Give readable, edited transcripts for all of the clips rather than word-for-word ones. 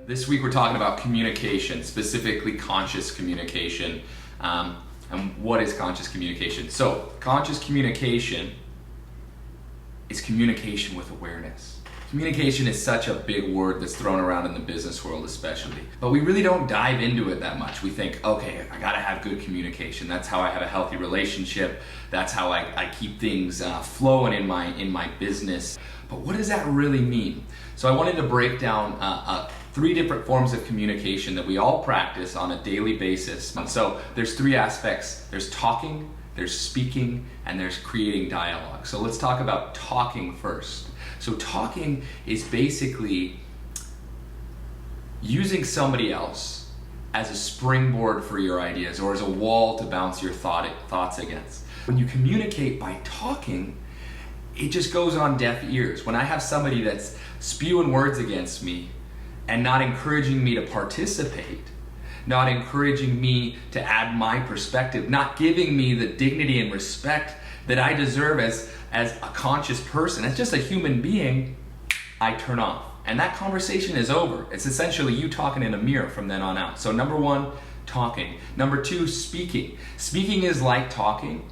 This week we're talking about communication, specifically conscious communication. And what is conscious communication? So, conscious communication is communication with awareness. Communication is such a big word that's thrown around in the business world especially. But we really don't dive into it that much. We think, okay, I gotta have good communication. That's how I have a healthy relationship. That's how I keep things flowing in my business. But what does that really mean? So I wanted to break down 3 different forms of communication that we all practice on a daily basis. And so there's 3 aspects. There's talking, there's speaking, and there's creating dialogue. So let's talk about talking first. So talking is basically using somebody else as a springboard for your ideas or as a wall to bounce your thoughts against. When you communicate by talking, it just goes on deaf ears. When I have somebody that's spewing words against me and not encouraging me to participate, not encouraging me to add my perspective, not giving me the dignity and respect that I deserve as a conscious person, as just a human being, I turn off. And that conversation is over. It's essentially you talking in a mirror from then on out. So number 1, talking. Number 2, speaking. Speaking is like talking,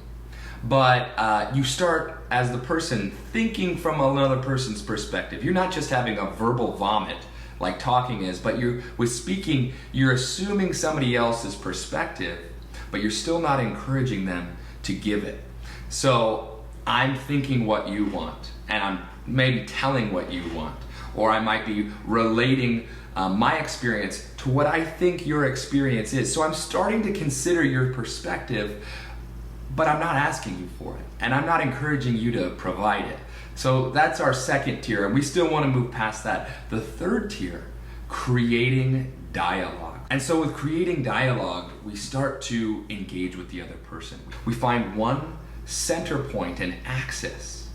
but you start as the person thinking from another person's perspective. You're not just having a verbal vomit like talking is, but with speaking, you're assuming somebody else's perspective, but you're still not encouraging them to give it. So I'm thinking what you want, and I'm maybe telling what you want, or I might be relating my experience to what I think your experience is. So I'm starting to consider your perspective, but I'm not asking you for it, and I'm not encouraging you to provide it. So that's our second tier, and we still want to move past that. The third tier, creating dialogue. And so with creating dialogue, we start to engage with the other person. We find one center point and axis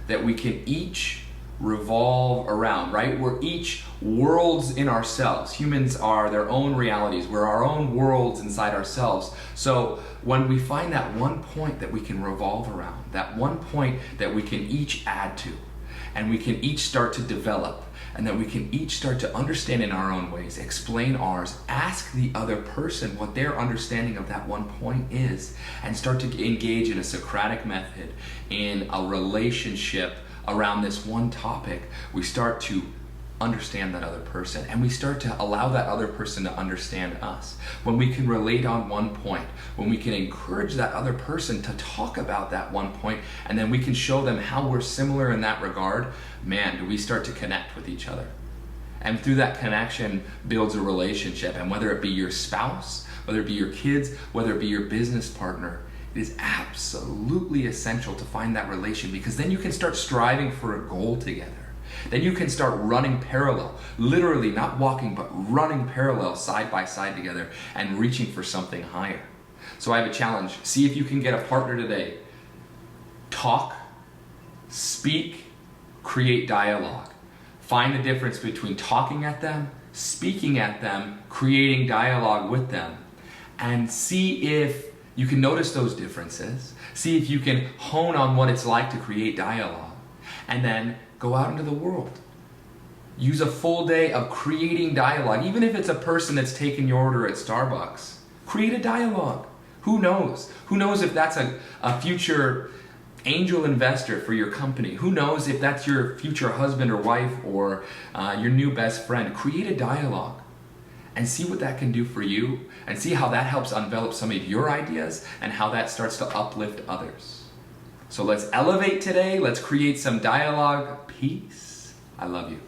that we can each revolve around, right? We're each worlds in ourselves. Humans are their own realities. We're our own worlds inside ourselves. So when we find that one point that we can revolve around, that one point that we can each add to, and we can each start to develop, and that we can each start to understand in our own ways, explain ours, ask the other person what their understanding of that one point is, and start to engage in a Socratic method, in a relationship around this one topic, we start to understand that other person, and we start to allow that other person to understand us. When we can relate on one point, when we can encourage that other person to talk about that one point, and then we can show them how we're similar in that regard, man, do we start to connect with each other. And through that connection builds a relationship, and whether it be your spouse, whether it be your kids, whether it be your business partner, it is absolutely essential to find that relation, because then you can start striving for a goal together. Then you can start running parallel, literally not walking, but running parallel side by side together and reaching for something higher. So I have a challenge. See if you can get a partner today. Talk, speak, create dialogue. Find the difference between talking at them, speaking at them, creating dialogue with them, and see if you can notice those differences. See if you can hone on what it's like to create dialogue, and then go out into the world. Use a full day of creating dialogue. Even if it's a person that's taking your order at Starbucks, create a dialogue. Who knows? Who knows if that's a future angel investor for your company? Who knows if that's your future husband or wife or your new best friend? Create a dialogue and see what that can do for you, and see how that helps envelop some of your ideas and how that starts to uplift others. So let's elevate today. Let's create some dialogue. Peace. I love you.